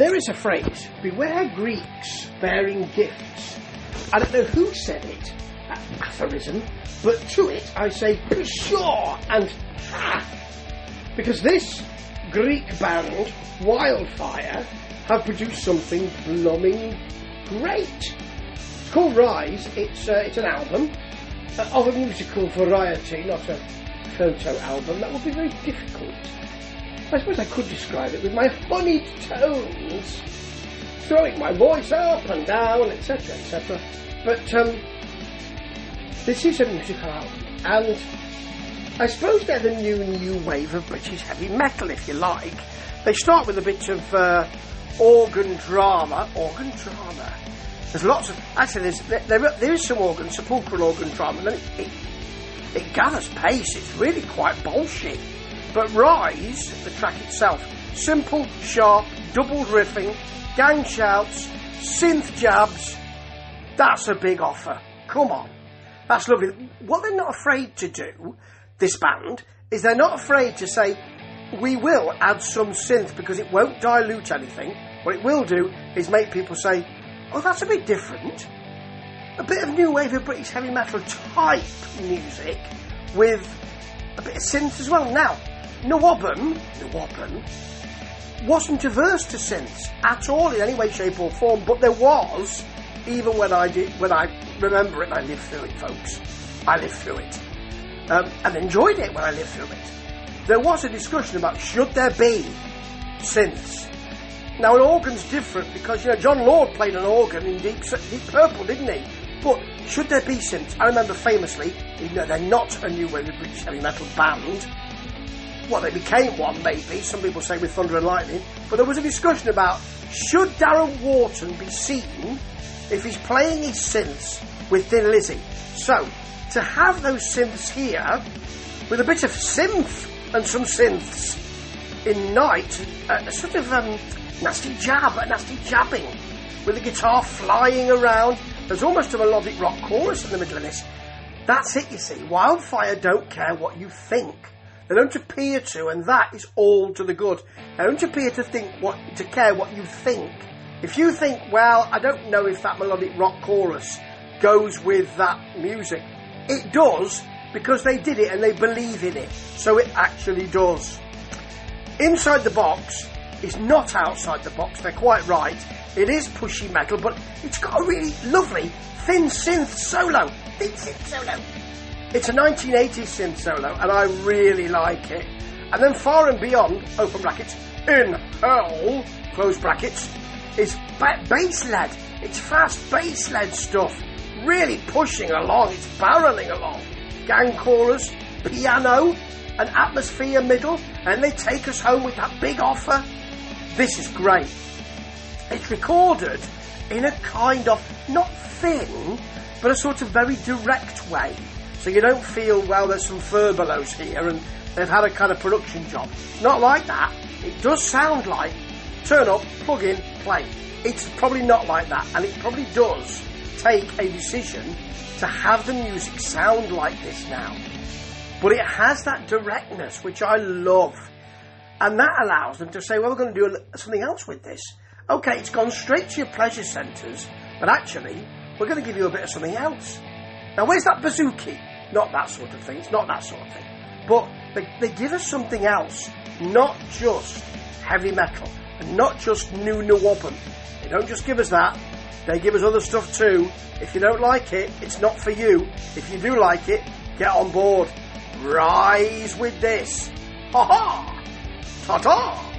There is a phrase, beware Greeks bearing gifts. I don't know who said it, aphorism, but to it I say pshaw and ha, because this Greek band Wildfire have produced something blooming great. It's called Rise. It's an album of a musical variety, not a photo album. That would be very difficult. I suppose I could describe it with my honeyed tones, throwing my voice up and down, etc., etc. But this is a musical album, and I suppose they're the new wave of British heavy metal, if you like. They start with a bit of organ drama. There's lots of... Actually, there is some sepulchral organ drama, and then it gathers pace. It's really quite bullshit. But Rise, the track itself, simple, sharp, double riffing, gang shouts, synth jabs. That's a big offer. Come on. That's lovely. What they're not afraid to do, this band, is they're not afraid to say, we will add some synth because it won't dilute anything. What it will do is make people say, oh, that's a bit different. A bit of new wave of British heavy metal type music with a bit of synth as well. Now, NWOBHM wasn't averse to synths at all in any way, shape or form, but there was, even when I remember it, and I lived through it, folks. I lived through it. And enjoyed it when I lived through it. There was a discussion about should there be synths. Now an organ's different because, John Lord played an organ in Deep Purple, didn't he? But should there be synths? I remember famously, even though they're not a new wave of British heavy metal band, well, they became one, maybe. Some people say with Thunder and Lightning. But there was a discussion about, should Darren Wharton be seen if he's playing his synths with Thin Lizzy? So, to have those synths here, with a bit of synth and some synths in night, a sort of nasty jabbing, with the guitar flying around. There's almost a melodic rock chorus in the middle of this. That's it, you see. Wildfire don't care what you think. They don't appear to, and that is all to the good. They don't appear to care what you think. If you think, well, I don't know if that melodic rock chorus goes with that music, it does, because they did it and they believe in it. So it actually does. Inside the Box is not outside the box, they're quite right. It is pushy metal, but it's got a really lovely thin synth solo. It's a 1980s synth solo, and I really like it. And then Far and Beyond, open brackets, in hell, close brackets, is bass-led. It's fast bass-led stuff, really pushing along, it's barrelling along. Gang chorus, piano, an atmosphere middle, and they take us home with that big offer. This is great. It's recorded in a kind of, not thin, but a sort of very direct way. So you don't feel, well, there's some furbelows here and they've had a kind of production job. Not like that. It does sound like, turn up, plug in, play. It's probably not like that, and it probably does take a decision to have the music sound like this now. But it has that directness, which I love. And that allows them to say, well, we're going to do something else with this. Okay, it's gone straight to your pleasure centres, but actually, we're going to give you a bit of something else. Now, where's that bouzouki? Not that sort of thing. It's not that sort of thing. But they give us something else, not just heavy metal, and not just new NWOBHM. They don't just give us that. They give us other stuff too. If you don't like it, it's not for you. If you do like it, get on board. Rise with this. Ha ha! Ta-ta!